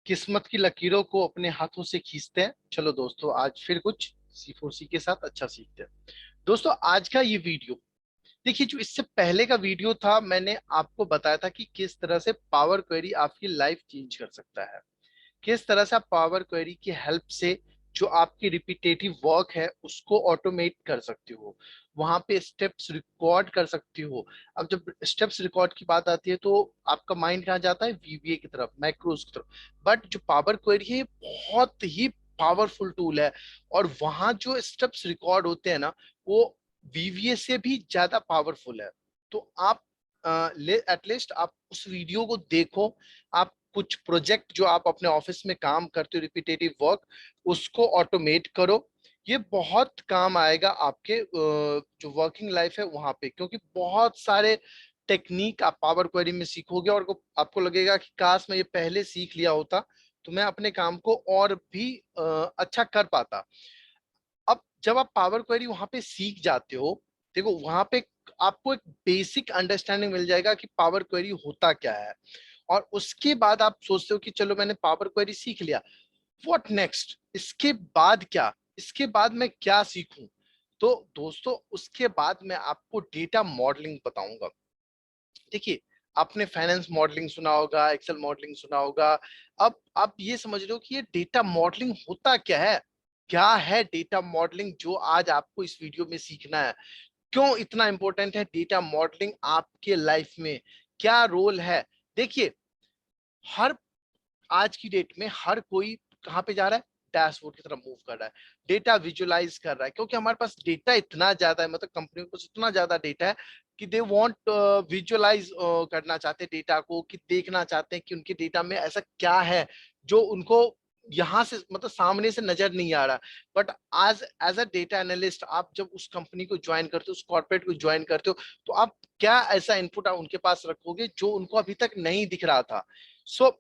किस्मत की लकीरों को अपने हाथों से खींचते हैं। चलो दोस्तों, आज फिर कुछ C4C के साथ अच्छा सीखते हैं। दोस्तों, आज का ये वीडियो देखिए, जो इससे पहले का वीडियो था मैंने आपको बताया था कि किस तरह से पावर क्वेरी आपकी लाइफ चेंज कर सकता है। किस तरह से आप पावर क्वेरी की हेल्प से जो आपकी रिपीटेटिव वर्क है उसको ऑटोमेट कर सकते हो, वहां पे स्टेप्स रिकॉर्ड कर सकते हो। अब जब स्टेप्स रिकॉर्ड की बात आती है तो आपका माइंड कहाँ जाता है? VBA की तरफ, मैक्रोज की तरफ। बट जो पावर क्वेरी है बहुत ही पावरफुल टूल है, और वहां जो स्टेप्स रिकॉर्ड होते हैं ना, वो VBA से भी ज्यादा पावरफुल है। तो आप एटलीस्ट आप उस वीडियो को देखो। आप कुछ प्रोजेक्ट जो आप अपने ऑफिस में काम करते हो, रिपीटेटिव वर्क, उसको ऑटोमेट करो। ये बहुत काम आएगा आपके जो वर्किंग लाइफ है वहां पे, क्योंकि बहुत सारे टेक्निक आप पावर क्वेरी में सीखोगे और आपको लगेगा कि काश मैं ये पहले सीख लिया होता तो मैं अपने काम को और भी अच्छा कर पाता। अब जब आप पावर क्वेरी वहां पे सीख जाते हो, देखो वहां पे आपको एक बेसिक अंडरस्टैंडिंग मिल जाएगा कि पावर क्वेरी होता क्या है। और उसके बाद आप सोचते हो कि चलो मैंने पावर क्वेरी सीख लिया, व्हाट नेक्स्ट? इसके बाद क्या? इसके बाद मैं क्या सीखूं? तो दोस्तों, उसके बाद मैं आपको डेटा मॉडलिंग बताऊंगा। देखिए, आपने फाइनेंस मॉडलिंग सुना होगा, एक्सेल मॉडलिंग सुना होगा। अब आप ये समझ रहे हो कि ये डेटा मॉडलिंग होता क्या है। क्या है डेटा मॉडलिंग, जो आज आपको इस वीडियो में सीखना है। क्यों इतना इंपॉर्टेंट है डेटा मॉडलिंग आपके लाइफ में? क्या रोल है? देखिए, हर आज की डेट में हर कोई कहाँ पे जा रहा है? डैशबोर्ड की तरफ मूव कर रहा है, डेटा विजुअलाइज कर रहा है, क्योंकि हमारे पास डेटा इतना ज्यादा है, मतलब कंपनी के पास इतना ज्यादा डेटा है कि दे वांट विजुअलाइज करना चाहते हैं डेटा को, कि देखना चाहते हैं कि उनके डेटा में ऐसा क्या है जो उनको यहाँ से, मतलब सामने से नजर नहीं आ रहा। बट आज एज अ डेटा एनालिस्ट आप जब उस कंपनी को ज्वाइन करते हो, उस कॉर्पोरेट को ज्वाइन करते हो, तो आप क्या ऐसा इनपुट उनके पास रखोगे जो उनको अभी तक नहीं दिख रहा था। सो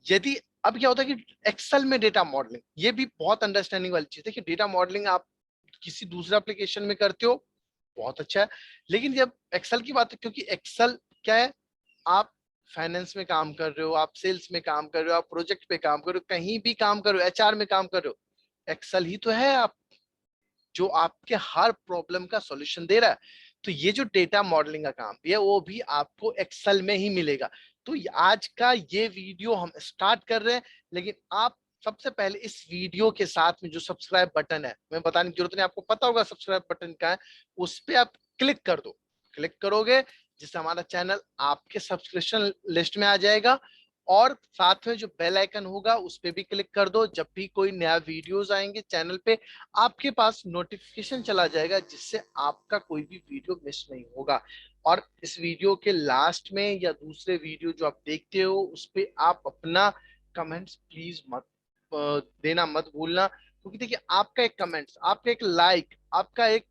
यदि अब क्या होता है कि एक्सेल में डेटा मॉडलिंग, ये भी बहुत अंडरस्टैंडिंग वाली चीज है। देखिए, डेटा मॉडलिंग आप किसी दूसरे एप्लीकेशन में करते हो, बहुत अच्छा है। लेकिन जब एक्सेल की बात है, क्योंकि एक्सेल क्या है, आप फाइनेंस में काम कर रहे हो, आप सेल्स में काम कर रहे हो, आप प्रोजेक्ट पे काम कर रहे हो, कहीं भी काम कर रहे हो, HR में काम कर रहे हो, एक्सेल ही तो है आप, जो आपके हर प्रॉब्लम का सॉल्यूशन दे रहा है। तो ये जो डेटा मॉडलिंग का काम भी है वो भी आपको एक्सेल में ही मिलेगा। तो आज का ये वीडियो हम स्टार्ट कर रहे हैं, लेकिन आप सबसे पहले इस वीडियो के साथ में जो सब्सक्राइब बटन है, मैं बताने की जरूरत नहीं, आपको पता होगा सब्सक्राइब बटन का है, उस पर आप क्लिक कर दो। क्लिक करोगे जिससे हमारा चैनल आपके सब्सक्रिप्शन लिस्ट में आ जाएगा, और साथ में जो बेल आइकन होगा उस पर भी क्लिक कर दो। जब भी कोई नया वीडियोस आएंगे चैनल पे, आपके पास नोटिफिकेशन चला जाएगा, जिससे आपका कोई भी वीडियो मिस नहीं होगा। और इस वीडियो के लास्ट में या दूसरे वीडियो जो आप देखते हो उस पे आप अपना कमेंट्स प्लीज मत देना मत भूलना, क्योंकि देखिए, आपका एक कमेंट्स, आपका एक लाइक, आपका एक,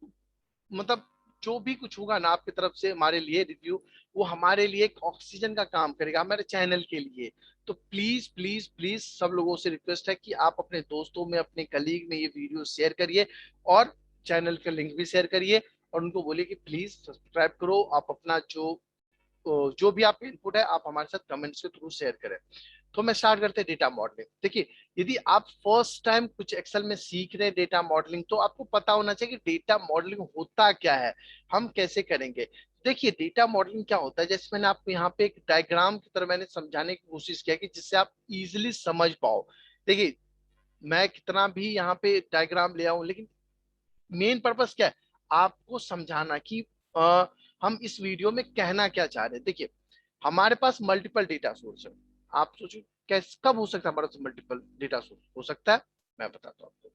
मतलब जो भी कुछ होगा ना आपकी तरफ से हमारे लिए रिव्यू, वो हमारे लिए एक ऑक्सीजन का काम करेगा हमारे चैनल के लिए। तो प्लीज प्लीज प्लीज सब लोगों से रिक्वेस्ट है कि आप अपने दोस्तों में, अपने कलीग में ये वीडियो शेयर करिए, और चैनल का लिंक भी शेयर करिए, और उनको बोलिए कि प्लीज सब्सक्राइब करो। आप अपना जो भी आपका इनपुट है आप हमारे साथ कमेंट्स के थ्रू शेयर करें। तो मैं स्टार्ट करते हैं डेटा मॉडलिंग। देखिए, यदि आप फर्स्ट टाइम कुछ एक्सेल में सीख रहे हैं डेटा मॉडलिंग, तो आपको पता होना चाहिए कि डेटा मॉडलिंग होता क्या है, हम कैसे करेंगे। देखिए, डेटा मॉडलिंग क्या होता है, जैसे मैंने आपको यहाँ पे एक डायग्राम की तरह मैंने समझाने की कोशिश किया कि जिससे आप इजिली समझ पाओ। देखिए, मैं कितना भी यहाँ पे डायग्राम ले आऊं, लेकिन मेन पर्पस क्या है? आपको समझाना कि हम इस वीडियो में कहना क्या चाह रहे हैं। देखिए, हमारे पास मल्टीपल डेटा सोर्स है। आप सोचो कैसे, कब हो सकता है हमारे पास मल्टीपल डेटा सोर्स हो सकता है? मैं बताता हूँ आपको।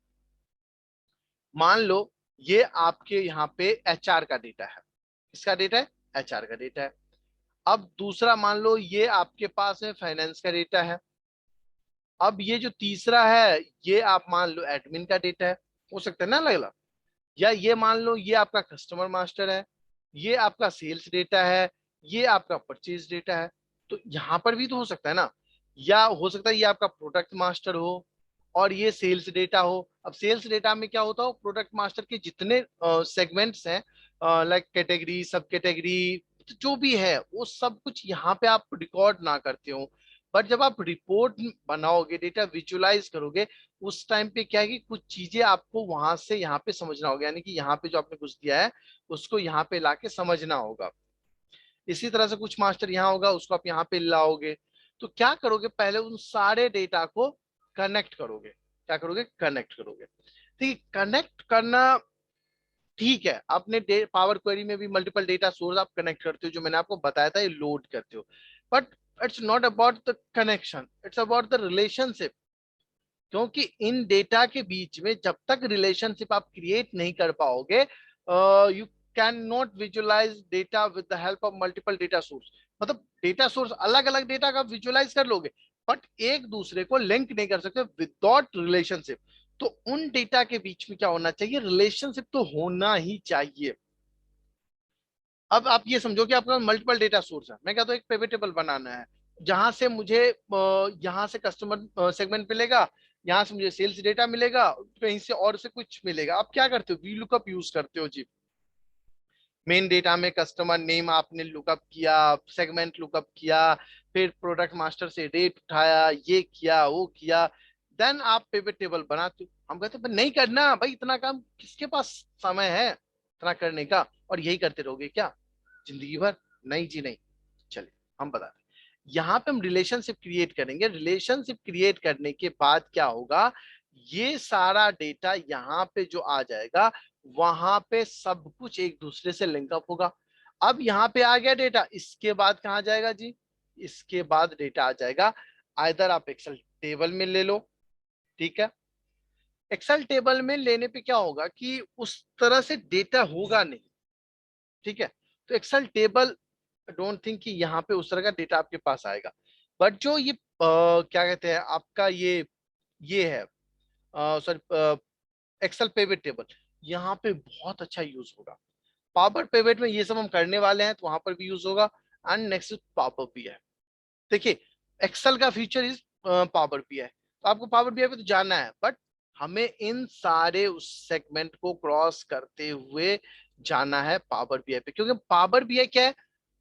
मान लो ये आपके यहाँ पे HR का डेटा है। किसका डेटा है? HR का डेटा है। अब दूसरा मान लो ये आपके पास है फाइनेंस का डेटा है। अब ये जो तीसरा है, ये आप मान लो एडमिन का डेटा है। हो सकता है ना अलग अलग। या ये मान लो ये आपका कस्टमर मास्टर है, ये आपका सेल्स डेटा है, ये आपका परचेज डेटा है। तो यहां पर भी तो हो सकता है ना। या हो सकता है ये आपका प्रोडक्ट मास्टर हो और ये सेल्स डेटा हो। अब सेल्स डेटा में क्या होता हो, प्रोडक्ट मास्टर के जितने सेगमेंट्स हैं, लाइक कैटेगरी, सब कैटेगरी, जो भी है वो सब कुछ यहाँ पे आप रिकॉर्ड ना करते हो, बट जब आप रिपोर्ट बनाओगे, डेटा विजुअलाइज करोगे, उस टाइम पे क्या है कि कुछ चीजें आपको वहां से यहाँ पे समझना होगा, यानी कि यहाँ पे जो आपने कुछ दिया है उसको यहाँ पे लाके समझना होगा। इसी तरह से कुछ मास्टर यहाँ होगा, उसको आप यहाँ पे लाओगे। तो क्या करोगे, पहले उन सारे डेटा को कनेक्ट करोगे। क्या करोगे, कनेक्ट करोगे। ठीक है, कनेक्ट करना ठीक है, आपने पावर क्वेरी में भी मल्टीपल डेटा सोर्स आप कनेक्ट करते हो, जो मैंने आपको बताया था, ये लोड करते हो। But it's not about the connection, it's about the relationship. क्योंकि इन डेटा के बीच में जब तक रिलेशनशिप आप क्रिएट नहीं कर पाओगे, you can not visualise data with the help of multiple data source. मतलब डेटा सोर्स अलग अलग डेटा का विजुअलाइज कर लोगे, बट एक दूसरे को लिंक नहीं कर सकते विदाउट रिलेशनशिप। तो उन डेटा के बीच में क्या होना चाहिए, रिलेशनशिप तो होना ही चाहिए। अब आप ये समझो कि आपका मल्टीपल डेटा सोर्स है, मैं कहता हूँ एक पिवट टेबल बनाना है, जहां से मुझे यहाँ से कस्टमर सेगमेंट मिलेगा, यहाँ से मुझे सेल्स डेटा मिलेगा, कहीं से और से कुछ मिलेगा। आप क्या करते हो, वी लुकअप यूज करते हो जी। मेन डेटा में कस्टमर नेम आपने लुकअप किया, सेगमेंट लुकअप किया, फिर प्रोडक्ट मास्टर से रेट उठाया, ये किया वो किया, देन आप पिवट टेबल बनाते हो। हम कहते हैं नहीं करना भाई, इतना काम किसके पास समय है इतना करने का, और यही करते रहोगे क्या जिंदगी भर? नहीं जी नहीं। चलिए हम बताते हैं। यहाँ पे हम रिलेशनशिप क्रिएट करेंगे। रिलेशनशिप क्रिएट करने के बाद क्या होगा, ये सारा डेटा यहाँ पे जो आ जाएगा, वहां पे सब कुछ एक दूसरे से लिंकअप होगा। अब यहाँ पे आ गया डेटा, इसके बाद कहाँ जाएगा जी, इसके बाद डेटा आ जाएगा, आइदर आप एक्सेल टेबल में ले लो। ठीक है, एक्सेल टेबल में लेने पे क्या होगा कि उस तरह से डेटा होगा नहीं। ठीक है, तो एक्सेल टेबल डोंट थिंक कि यहाँ पे उस तरह का डेटा आपके पास आएगा। बट जो ये क्या कहते हैं आपका ये है, सॉरी, एक्सेल पिवट टेबल, यहाँ पे बहुत अच्छा यूज होगा। पावर पिवट में ये सब हम करने वाले हैं, तो वहां पर भी यूज होगा। And next power BI. देखिए, एक्सेल का फीचर इज पावर बीआई, तो आपको पावर बीआई पे तो जाना है, बट हमें इन सारे उस सेगमेंट को क्रॉस करते हुए जाना है पावर बीआई पे। क्योंकि पावर बीआई क्या है,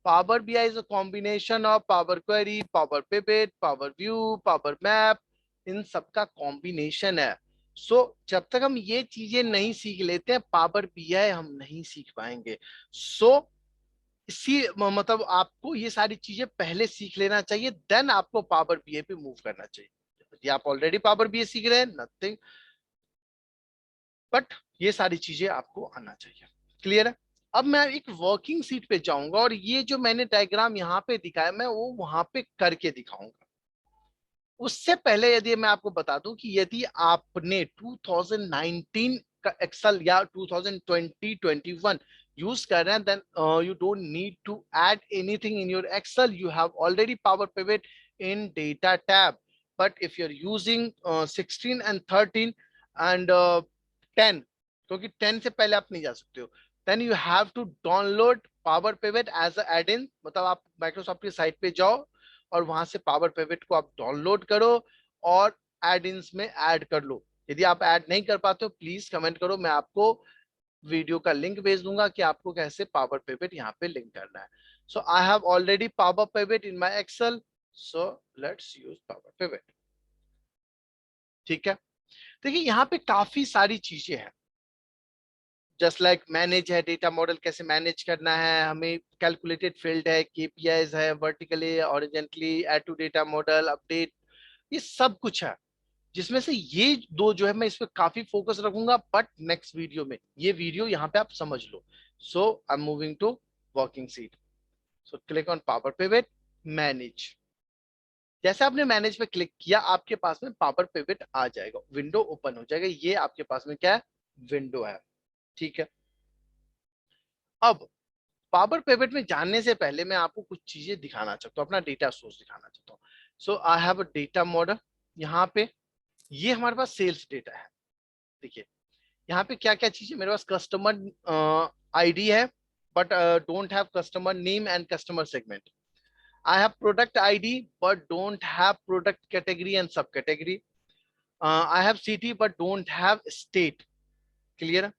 Power BI is a combination of Power Query, Power Pivot, Power View, Power Map, इन सब का कॉम्बिनेशन है। जब तक हम ये चीजें नहीं सीख लेते हैं, पावर बीआई हम नहीं सीख पाएंगे। इसी मतलब आपको ये सारी चीजें पहले सीख लेना चाहिए, देन आपको पावर बीए पे मूव करना चाहिए। यदि आप ऑलरेडी पावर बीए सीख रहे हैं, नथिंग, बट ये सारी चीजें आपको आना चाहिए। क्लियर है? अब मैं एक वर्किंग सीट पे जाऊंगा, और ये जो मैंने डायग्राम यहाँ पे दिखाया, मैं वो वहां पे करके दिखाऊंगा। उससे पहले यदि मैं आपको बता दूं कि यदि आपने 2019 का एक्सेल या 2020-21 यूज कर रहे हैं, then you don't need to add anything in your Excel, you have already Power Pivot in data tab. But if you are using 16 and 13 and 10, क्योंकि 10 से पहले आप नहीं जा सकते हो, then you have to download Power Pivot as a add in. मतलब आप माइक्रोसॉफ्ट की साइट पे जाओ, और वहां से पावर पिवट को आप डाउनलोड करो, और एड इन्स में ऐड कर लो। यदि आप ऐड नहीं कर पाते हो, प्लीज कमेंट करो, मैं आपको वीडियो का लिंक भेज दूंगा कि आपको कैसे पावर पिवट यहाँ पे लिंक करना है। So I have already Power Pivot in my Excel, so let's use Power Pivot. ठीक है, देखिए यहाँ पे काफी सारी चीजें हैं, जस्ट लाइक मैनेज है, डेटा मॉडल कैसे मैनेज करना है हमें, कैलकुलेटेड फील्ड है, केपीआईज है, vertically horizontally, add to data model, update, ये सब कुछ है। जिसमें से ये दो जो है मैं इस पे काफी फोकस रखूंगा, बट नेक्स्ट वीडियो में, ये वीडियो यहाँ पे आप समझ लो। So I am moving to working sheet. So click on power pivot, manage. जैसे आपने मैनेज पे क्लिक किया, आपके पास में पावर पिवट आ जाएगा, विंडो ओपन हो जाएगा। ये आपके पास में क्या है, विंडो है। ठीक है, अब पावर पिवट में जानने से पहले मैं आपको कुछ चीजें दिखाना चाहता हूँ, अपना डेटा सोर्स दिखाना चाहता हूँ। So I have a data model. यहाँ पे ये हमारे पास सेल्स डेटा है। देखिए यहाँ पे क्या क्या चीजें, मेरे पास कस्टमर आईडी है, but don't have customer name and customer segment. I have product ID, but don't have product category and sub category. I have city, but don't have state. Clear?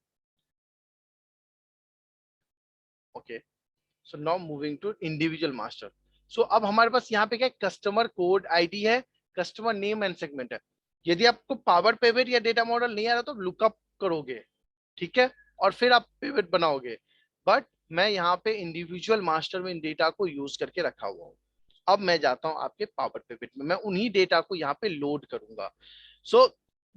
Okay, so now moving to individual master. So अब हमारे पास यहाँ पे क्या customer code ID है, customer name and segment है। यदि आपको पावर पिवट या डेटा मॉडल नहीं आ रहा तो लुकअप करोगे, ठीक है, और फिर आप पिवट बनाओगे। बट मैं यहाँ पे इंडिविजुअल मास्टर में इन डेटा को यूज करके रखा हुआ हूँ। अब मैं जाता हूँ आपके पावर पिवट में, मैं उन्हीं डेटा को यहाँ पे लोड करूंगा। सो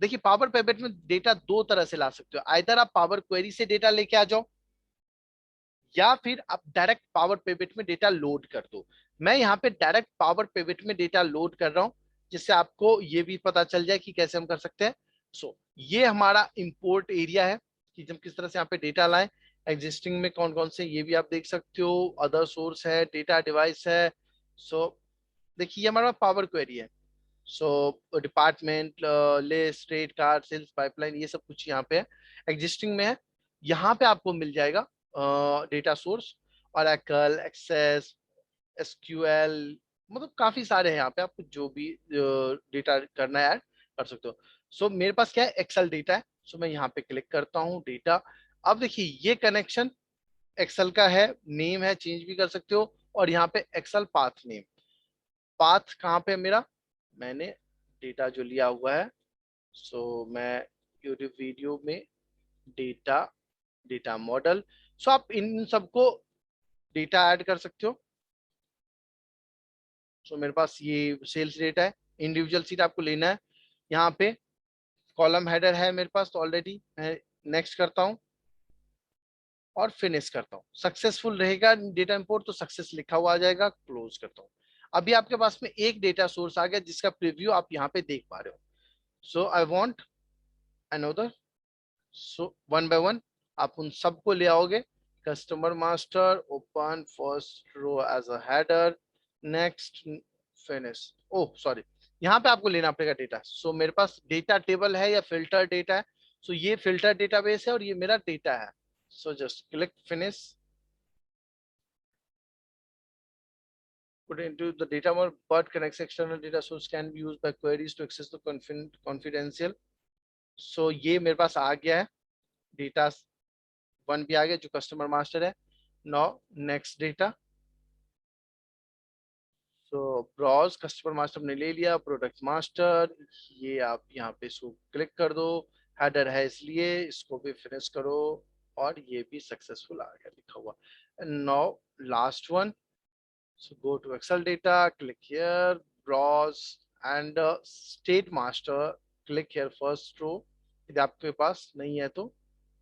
देखिए, पावर पिवट में डेटा दो तरह से ला सकते हो, आइदर आप पावर क्वेरी से डेटा लेके आ जाओ या फिर आप डायरेक्ट पावर पिवट में डेटा लोड कर दो। मैं यहाँ पे डायरेक्ट पावर पिवट में डेटा लोड कर रहा हूँ, जिससे आपको ये भी पता चल जाए कि कैसे हम कर सकते हैं। ये हमारा इंपोर्ट एरिया है कि हम किस तरह से यहाँ पे डेटा लाएं। एग्जिस्टिंग में कौन कौन से ये भी आप देख सकते हो, अदर सोर्स है, डेटा डिवाइस है। सो देखिए, ये हमारा पावर क्वेरी है। Department list, rate card, sales pipeline, ये सब कुछ यहाँ पे है, एग्जिस्टिंग में है। यहाँ पे आपको मिल जाएगा data source, Oracle, Access, SQL, मतलब काफी सारे हैं यहाँ पे, आपको जो भी डेटा करना है ऐड कर सकते हो। मेरे पास क्या है, एक्सेल डेटा है। मैं यहाँ पे क्लिक करता हूँ डेटा। अब देखिए, ये कनेक्शन एक्सेल का है, नेम है, चेंज भी कर सकते हो। और यहाँ पे एक्सेल पाथ नेम, पाथ कहाँ पे है मेरा, मैंने डेटा जो लिया हुआ है। मैं यूट्यूब वीडियो में डेटा, डेटा मॉडल, आप इन सबको डेटा ऐड कर सकते हो। मेरे पास ये सेल्स डेटा है, इंडिविजुअल सीट आपको लेना है। यहाँ पे कॉलम हेडर है मेरे पास तो ऑलरेडी, मैं नेक्स्ट करता हूँ और फिनिश करता हूँ। सक्सेसफुल रहेगा डेटा इंपोर्ट तो सक्सेस लिखा हुआ आ जाएगा, क्लोज करता हूँ। अभी आपके पास में एक डेटा सोर्स आ गया जिसका प्रीव्यू आप यहाँ पे देख पा रहे हो। I want another. One by one आप उन सबको ले आओगे। Customer master, open first row as a header, next, finish. Oh sorry, यहाँ पे आपको लेना पड़ेगा डेटा। मेरे पास डेटा टेबल है या फिल्टर डेटा है। ये फिल्टर डेटाबेस है और ये मेरा डेटा है। Just click finish, put into the data mode, but connects external data source can be used by queries to access the confidential। ये मेरे पास आ गया है, डेटा वन भी आ गया जो कस्टमर मास्टर है। Now next data. Browse, customer master ने ले लिया, प्रोडक्ट मास्टर, ये आप यहाँ पे इसको क्लिक कर दो। हेडर है इसलिए इसको भी फिनिश करो, और ये भी सक्सेसफुल आ गया लिखा हुआ। Now last one, go to Excel data, click here, browse and state master, click here first row। यदि आपके पास नहीं है तो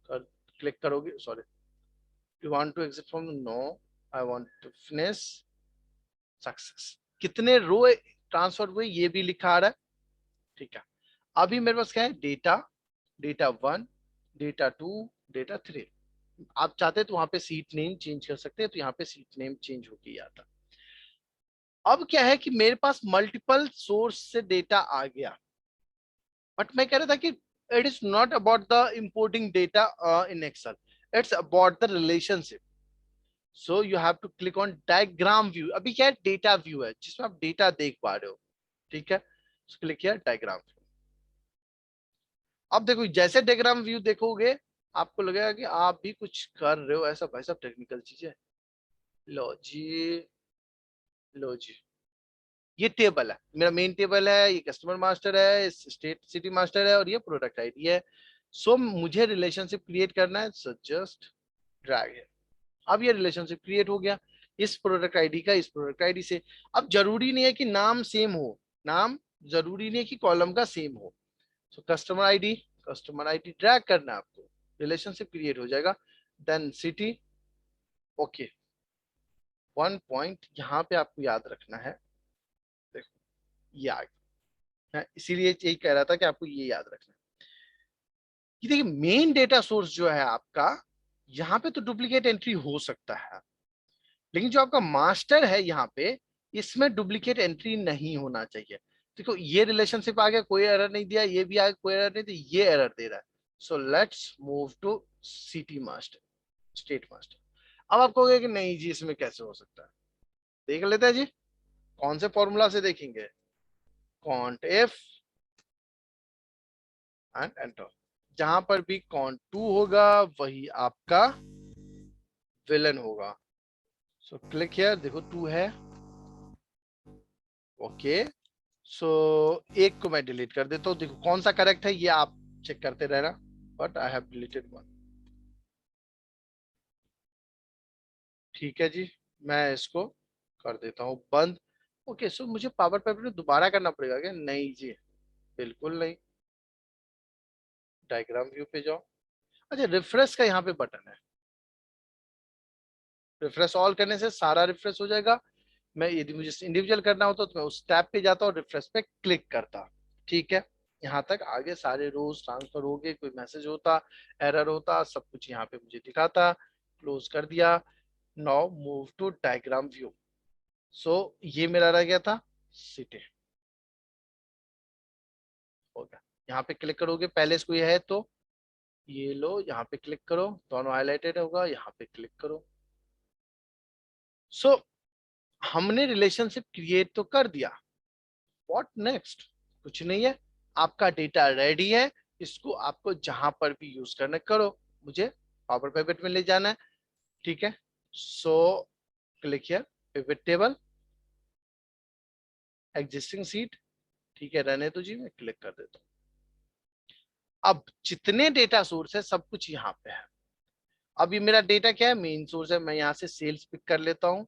क्लिक करोगे, sorry, you want to exit from, no, I want to finish, success. कितने रो ट्रांसफर हुए ये भी लिखा आ रहा है, ठीक है। अभी मेरे पास क्या है, data, data one, data two, data three. आप चाहते तो वहां पे सीट नेम चेंज कर सकते हैं, तो यहाँ पे सीट नेम चेंज होके आता। अब क्या है कि मेरे पास मल्टीपल सोर्स से डेटा आ गया, बट मैं कह रहा था कि it is not about the importing data in Excel, it's about the relationship. You have to click on diagram view. अभी क्या है, डेटा व्यू है जिसमें आप डेटा देख पा रहे हो, ठीक है। क्लिक किया डायग्राम व्यू। अब देखो, जैसे डायग्राम व्यू देखोगे आपको लगेगा कि आप भी कुछ कर रहे हो ऐसा, भाई साहब टेक्निकल चीजें। लो जी, लो जी, ये टेबल है, मेरा मेन टेबल है, ये कस्टमर मास्टर है, स्टेट सिटी मास्टर है, और ये प्रोडक्ट आईडी है। मुझे रिलेशनशिप क्रिएट करना है, जस्ट ड्रैग है। अब ये रिलेशनशिप क्रिएट हो गया इस प्रोडक्ट आईडी का इस प्रोडक्ट आईडी से। अब जरूरी नहीं है कि नाम सेम हो, नाम जरूरी नहीं है कि कॉलम का सेम हो। Customer ID, customer ID drag करना है आपको, रिलेशनशिप क्रिएट हो जाएगा। Then city, okay. One point यहाँ पे आपको याद रखना है, देखो ये आ गया, मैं इसीलिए यही कह रहा था कि आपको ये याद रखना है कि देखिए, मेन डेटा सोर्स जो है आपका, यहाँ पे तो डुप्लीकेट एंट्री हो सकता है, लेकिन जो आपका मास्टर है यहाँ पे, इसमें डुप्लीकेट एंट्री नहीं होना चाहिए। देखो, ये रिलेशनशिप आ गया, कोई एरर नहीं दिया, ये भी आ गया, कोई एरर नहीं दिया, ये एरर दे रहा है। Let's move to city master, state master. अब आप कहोगे कि नहीं जी, इसमें कैसे हो सकता है, देख लेते हैं जी। कौन से फॉर्मूला से देखेंगे, कॉन्ट एफ एंड एंटर। जहां पर भी कॉन्ट टू होगा वही आपका विलन होगा। क्लिक हियर, देखो टू है, ओके, सो एक को मैं डिलीट कर देता हूँ। देखो कौन सा करेक्ट है ये आप चेक करते रहना, but I have deleted one. ठीक है जी, मैं इसको कर देता हूँ बंद। ओके, सो मुझे पावर पॉइंट में दोबारा करना पड़ेगा क्या? नहीं जी, बिल्कुल नहीं। डायग्राम व्यू पे जाओ। अच्छा, रिफ्रेश का यहाँ पे बटन है, रिफ्रेश ऑल करने से सारा रिफ्रेश हो जाएगा। मैं यदि मुझे इंडिविजुअल करना होता तो मैं उस टैब पे जाता और रिफ्रेश पे क्लिक करता। ठीक है, यहाँ तक आगे सारे रोज ट्रांसफर हो गए, कोई मैसेज होता, एरर होता, सब कुछ यहाँ पे मुझे दिखाता। क्लोज कर दिया। Now move to diagram view. So ये मेरा रह गया था सिटी। हो गया, यहाँ पे क्लिक करोगे पहले इसको, ये है तो ये लो, यहाँ पे क्लिक करो, दोनों हाईलाइटेड होगा, यहाँ पे क्लिक करो। सो हमने रिलेशनशिप क्रिएट तो कर दिया। What next? कुछ नहीं है, आपका डेटा रेडी है। इसको आपको जहां पर भी यूज करना करो। मुझे पावर पिवट में ले जाना है। ठीक है, सो click here, pivot table, existing seat. ठीक है, रहने तो जी, मैं क्लिक कर देता हूँ। अब जितने डेटा सोर्स है सब कुछ यहाँ पे है। अब ये मेरा डेटा क्या है? मेन सोर्स है। मैं यहाँ से सेल्स पिक कर लेता हूँ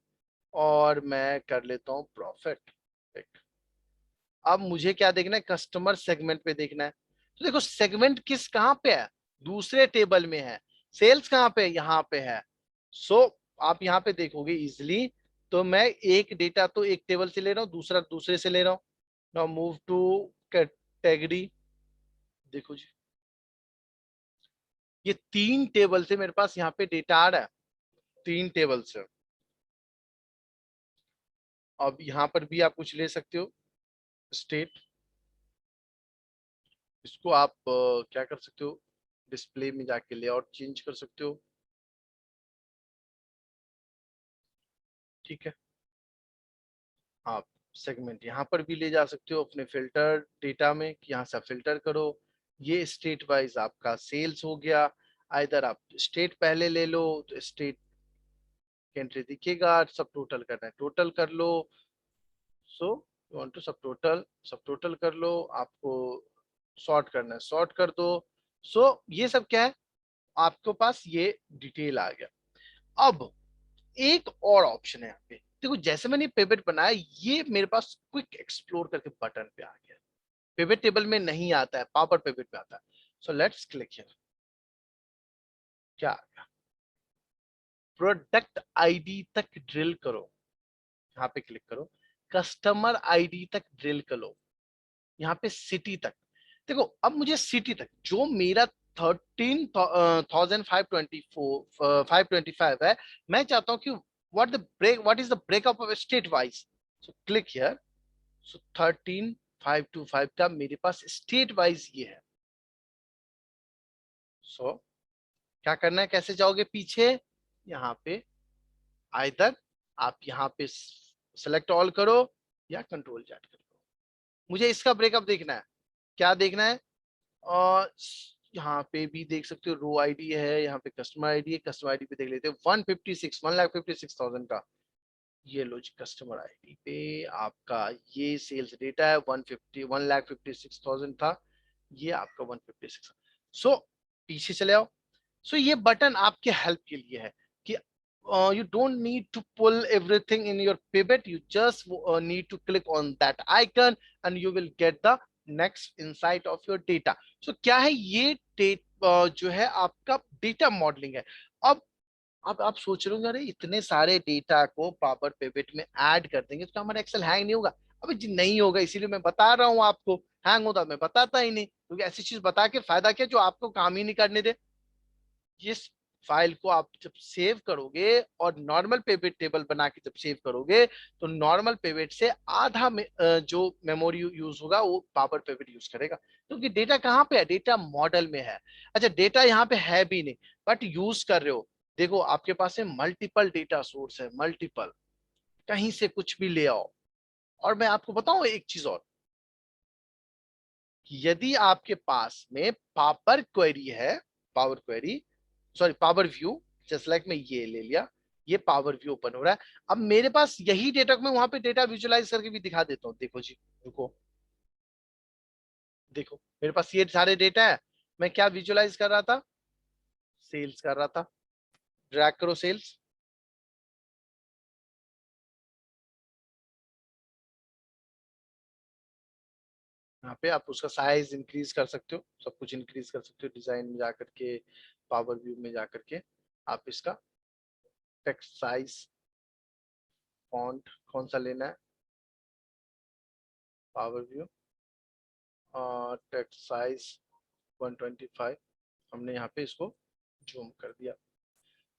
और मैं कर लेता हूँ प्रॉफिट पिक। अब मुझे क्या देखना है? कस्टमर सेगमेंट पे देखना है। तो देखो सेगमेंट किस कहाँ पे है? दूसरे टेबल में है। सेल्स कहाँ पे? यहाँ पे है। सो आप यहाँ पे देखोगे इजिली। तो मैं एक डेटा तो एक टेबल से ले रहा हूँ, दूसरा दूसरे से ले रहा हूँ। Now move to category. देखो जी, ये तीन टेबल से मेरे पास यहाँ पे डेटा आ रहा है, तीन टेबल से। अब यहाँ पर भी आप कुछ ले सकते हो, स्टेट। इसको आप क्या कर सकते हो? डिस्प्ले में जाके लेआउट चेंज कर सकते हो। ठीक है, आप सेगमेंट यहाँ पर भी ले जा सकते हो अपने फिल्टर डेटा में, कि यहाँ से फिल्टर करो। ये स्टेट वाइज आपका सेल्स हो गया। इधर आप स्टेट पहले ले लो तो स्टेट एंट्री दिखेगा। सब टोटल करना है, टोटल कर लो। सो यू वांट टू सब टोटल, सब टोटल कर लो। आपको सॉर्ट करना है, सॉर्ट कर दो। सो ये सब क्या है? आपके पास ये डिटेल आ गया। अब एक और ऑप्शन है यहाँ पे। देखो जैसे मैंने पिवट बनाया, ये मेरे पास क्विक एक्सप्लोर करके बटन पे आ गया। पिवट टेबल में नहीं आता है, पावर पिवट में आता है। So let's click here. क्या आ गया? प्रोडक्ट आईडी तक ड्रिल करो। यहाँ पे क्लिक करो, कस्टमर आईडी तक ड्रिल करो, यहाँ पे सिटी तक। देखो अब मुझे सिटी तक, जो मेरा 13,524 525 है, मैं चाहता हूँ कि what is the breakup of state wise. So click here. So 13,525 का मेरे पास स्टेट वाइज ये है। सो क्या करना है? कैसे जाओगे पीछे? यहाँ पे आइदर आप यहाँ पे सेलेक्ट ऑल करो या कंट्रोल जेड करो। मुझे इसका ब्रेकअप देखना है। क्या देखना है? और यहाँ पे भी देख सकते हो, रो आईडी है, यहाँ पे कस्टमर आईडी है। कस्टमर आईडी पे देख लेते हैं 156 का। ये लो जी, कस्टमर आईडी पे आपका ये सेल्स डेटा है। 1,56,000 था, ये आपका 156। सो पीछे चले आओ। सो ये बटन आपके हेल्प के लिए है कि you don't need to pull everything in your pivot. You just need to click on that icon and you will get the next insight of your data. So क्या है ये? जो है आपका डेटा मॉडलिंग है। अब आप सोच रहे होंगे, अरे इतने सारे डेटा को पावर पिवट में ऐड कर देंगे तो हमारा एक्सेल हैंग नहीं होगा? अबे जी नहीं होगा, इसीलिए मैं बता रहा हूँ आपको। हैंग होता मैं बताता ही नहीं, क्योंकि ऐसी चीज बता के फायदा क्या जो आपको काम ही नहीं करने दे। इस फाइल को आप जब सेव करोगे और नॉर्मल पिवट टेबल बना के जब सेव करोगे, तो नॉर्मल पिवट से आधा में, जो मेमोरी यूज होगा वो पावर पिवट यूज करेगा। क्योंकि डेटा कहाँ पे है? डेटा मॉडल में है। अच्छा, डेटा यहाँ पे है भी नहीं, बट यूज कर रहे हो। देखो आपके पास है मल्टीपल डेटा सोर्स है, मल्टीपल, कहीं से कुछ भी ले आओ। और मैं आपको बताऊं एक चीज और, कि यदि आपके पास में पावर क्वेरी है, power query, sorry power view, just like मैं ये ले लिया। ये पावर व्यू ओपन हो रहा है। अब मेरे पास यही डेटा को मैं वहां पे डेटा विजुअलाइज करके भी दिखा देता हूँ। देखो जी, रुको, देखो मेरे पास ये सारे डेटा है। मैं क्या विजुअलाइज कर रहा था? सेल्स कर रहा था। ड्रैग करो सेल्स। यहाँ पे आप उसका साइज इंक्रीज कर सकते हो, सब कुछ इंक्रीज कर सकते हो। डिजाइन में जाकर के, पावर व्यू में जाकर के आप इसका टेक्स्ट साइज, फॉन्ट कौन सा लेना है, पावर व्यू और टेक्स्ट साइज 125, हमने यहाँ पे इसको जूम कर दिया।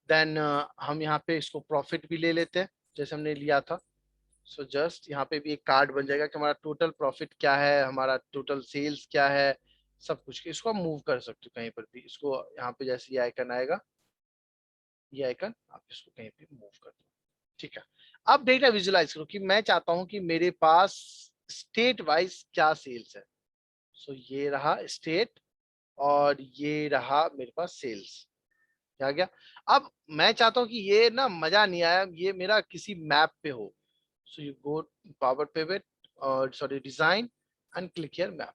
देन हम यहाँ पे इसको प्रॉफिट भी ले लेते हैं जैसे हमने लिया था। सो जस्ट यहाँ पे भी एक कार्ड बन जाएगा कि हमारा टोटल प्रॉफिट क्या है, हमारा टोटल सेल्स क्या है, सब कुछ। इसको हम मूव कर सकते हो कहीं पर भी। इसको यहाँ पे जैसे ये आइकन आएगा, ये आइकन आप इसको कहीं पे मूव कर दो। ठीक है। अब डेटा विजुलाइज करो कि मैं चाहता हूं कि मेरे पास स्टेट वाइज क्या सेल्स है। सो ये रहा स्टेट और ये रहा मेरे पास सेल्स। क्या गया? अब मैं चाहता हूं कि ये ना मजा नहीं आया, ये मेरा किसी मैप पे हो। So you go power pivot और sorry design and click here map.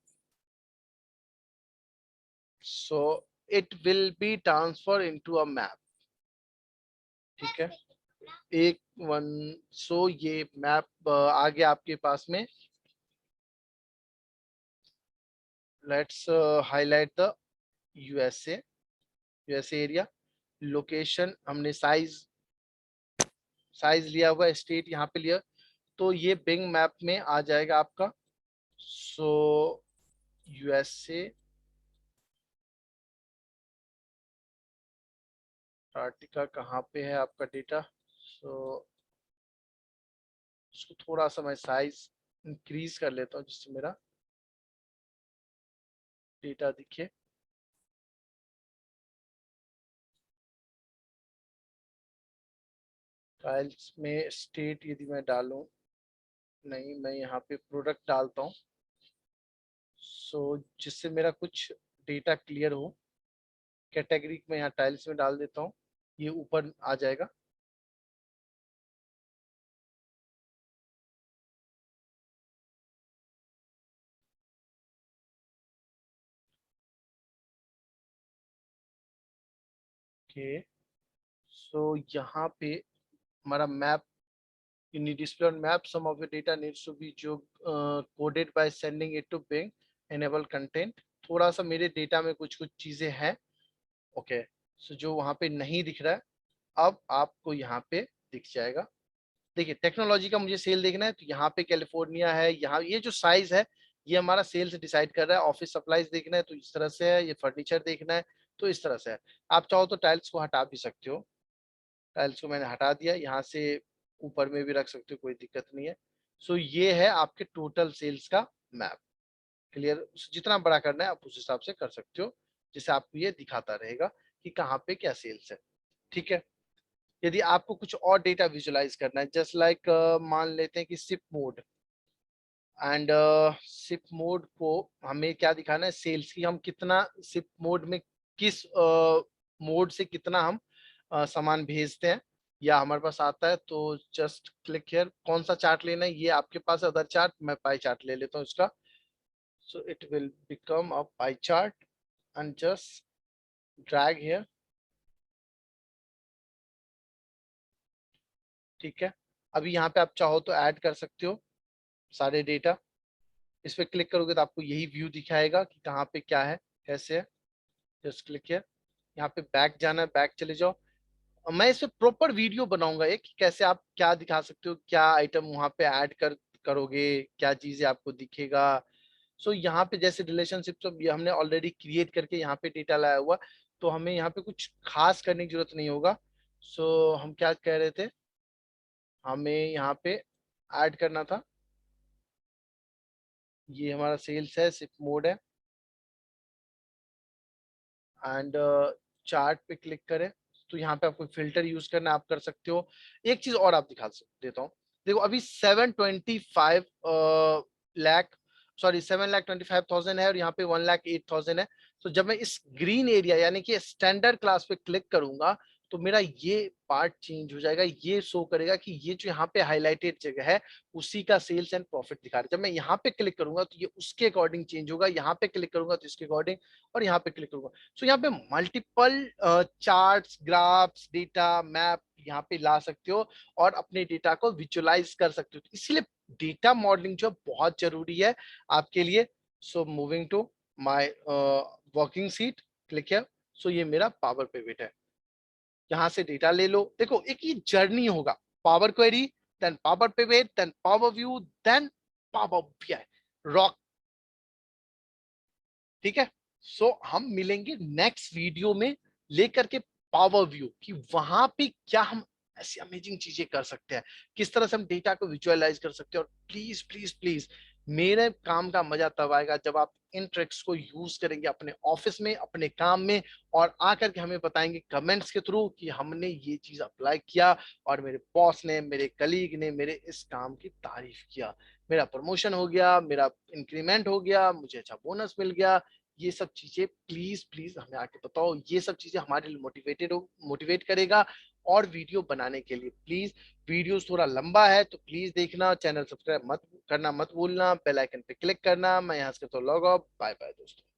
So it will be transfer into a map. ठीक है, एक वन। सो ये मैप आ गया आपके पास में। Let's highlight the USA, USA area. Location हमने साइज, साइज लिया हुआ, स्टेट यहाँ पे लिया। तो ये बिंग मैप में आ जाएगा आपका। सो यूएसए अंटार्कटिका कहाँ पे है आपका डेटा? सो इसको थोड़ा सा मैं साइज इंक्रीज कर लेता हूँ जिससे मेरा डेटा दिखे। फाइल्स में स्टेट यदि मैं डालूं, नहीं मैं यहाँ पे प्रोडक्ट डालता हूँ। सो जिससे मेरा कुछ डेटा क्लियर हो। कैटेगरी में यहाँ टाइल्स में डाल देता हूँ, ये ऊपर आ जाएगा। ओके, सो यहाँ पे हमारा map, you need display on map, some of your data needs to be जो coded by sending it to Bing, enable content। थोड़ा सा मेरे डेटा में कुछ कुछ चीजें हैं। ओके, सो जो वहां पे नहीं दिख रहा है अब आपको यहाँ पे दिख जाएगा। देखिए टेक्नोलॉजी का मुझे सेल देखना है तो यहाँ पे कैलिफोर्निया है। यहाँ ये जो साइज है ये हमारा सेल्स डिसाइड कर रहा है। ऑफिस सप्लाईज देखना है तो इस तरह से है। ये फर्नीचर देखना है तो इस तरह से है। आप चाहो तो टाइल्स को हटा भी सकते हो। टाइल्स को मैंने हटा दिया, यहाँ से ऊपर में भी रख सकते हो, कोई दिक्कत नहीं है। सो ये है आपके टोटल सेल्स का मैप। क्लियर? जितना बड़ा करना है आप उस हिसाब से कर सकते हो, जिससे आपको ये दिखाता रहेगा कि कहाँ पे क्या सेल्स है। ठीक है। यदि आपको कुछ और डेटा विजुलाइज करना है, जस्ट लाइक मान लेते हैं कि sip mode and sip mode को हमें क्या दिखाना है? सेल्स की, हम कितना सिप मोड में किस मोड से कितना हम सामान भेजते हैं या हमारे पास आता है। तो जस्ट क्लिक हियर, कौन सा चार्ट लेना है? ये आपके पास अदर चार्ट, मैं पाई चार्ट ले लेता हूँ इसका। सो it will become a pie chart and just drag here. ठीक है, अभी यहाँ पे आप चाहो तो ऐड कर सकते हो सारे डेटा। इस पे क्लिक करोगे तो आपको यही व्यू दिखाएगा कि कहाँ पे क्या है, कैसे है। जस्ट क्लिक हियर, यहाँ पे बैक जाना है, बैक चले जाओ। और मैं इस पे प्रॉपर वीडियो बनाऊंगा एक, कि कैसे आप क्या दिखा सकते हो, क्या आइटम वहां पे ऐड करोगे, क्या चीजें आपको दिखेगा। सो यहाँ पे जैसे रिलेशनशिप तो ये हमने ऑलरेडी क्रिएट करके यहाँ पे डेटा लाया हुआ, तो हमें यहाँ पे कुछ खास करने की जरूरत नहीं होगा। सो हम क्या कह रहे थे, हमें यहाँ पे ऐड करना था। ये हमारा सेल्स है, सिप मोड है एंड चार्ट पे क्लिक करें तो यहाँ पे आपको फिल्टर यूज करना है, आप कर सकते हो। एक चीज और आप देता हूँ। देखो अभी 725 लाख, सॉरी 7,25,000 है और यहाँ पे 1,08,000 है। तो जब मैं इस ग्रीन एरिया यानी कि स्टैंडर्ड क्लास पे क्लिक करूंगा तो मेरा ये पार्ट चेंज हो जाएगा, ये शो करेगा कि ये जो यहाँ पे हाईलाइटेड जगह है उसी का सेल्स एंड प्रॉफिट दिखा रहा है। जब मैं यहाँ पे क्लिक करूंगा तो ये उसके अकॉर्डिंग चेंज होगा, यहाँ पे क्लिक करूंगा तो इसके अकॉर्डिंग, और यहाँ पे क्लिक करूंगा। सो यहाँ पे multiple charts, graphs, data, map यहाँ पे ला सकते हो और अपने डेटा को विजुअलाइज कर सकते हो। इसलिए डेटा मॉडलिंग जो बहुत जरूरी है आपके लिए। So moving to my working sheet, click here. So ये मेरा पावर पिवट है, यहां से डेटा ले लो। देखो एक ही जर्नी होगा, Power Query, then Power Pivot, then Power View, then Power BI, rock. ठीक है। सो हम मिलेंगे नेक्स्ट वीडियो में लेकर के पावर व्यू कि वहां पे क्या हम ऐसी अमेजिंग चीजें कर सकते हैं, किस तरह से हम डेटा को विजुअलाइज कर सकते हैं। और प्लीज प्लीज प्लीज, मेरे काम का मजा तब आएगा जब आप इन ट्रिक्स को यूज करेंगे अपने ऑफिस में, अपने काम में, और आकर के हमें बताएंगे कमेंट्स के थ्रू कि हमने ये चीज अप्लाई किया और मेरे बॉस ने, मेरे कलीग ने मेरे इस काम की तारीफ किया, मेरा प्रमोशन हो गया, मेरा इंक्रीमेंट हो गया, मुझे अच्छा बोनस मिल गया। ये सब चीजें प्लीज प्लीज हमें आके बताओ, ये सब चीजें हमारे लिए मोटिवेट करेगा और वीडियो बनाने के लिए। प्लीज, वीडियो थोड़ा लंबा है तो प्लीज देखना, चैनल सब्सक्राइब मत करना मत भूलना, बेल आइकन पे क्लिक करना। मैं यहाँ से तो लॉग ऑफ, बाय बाय दोस्तों।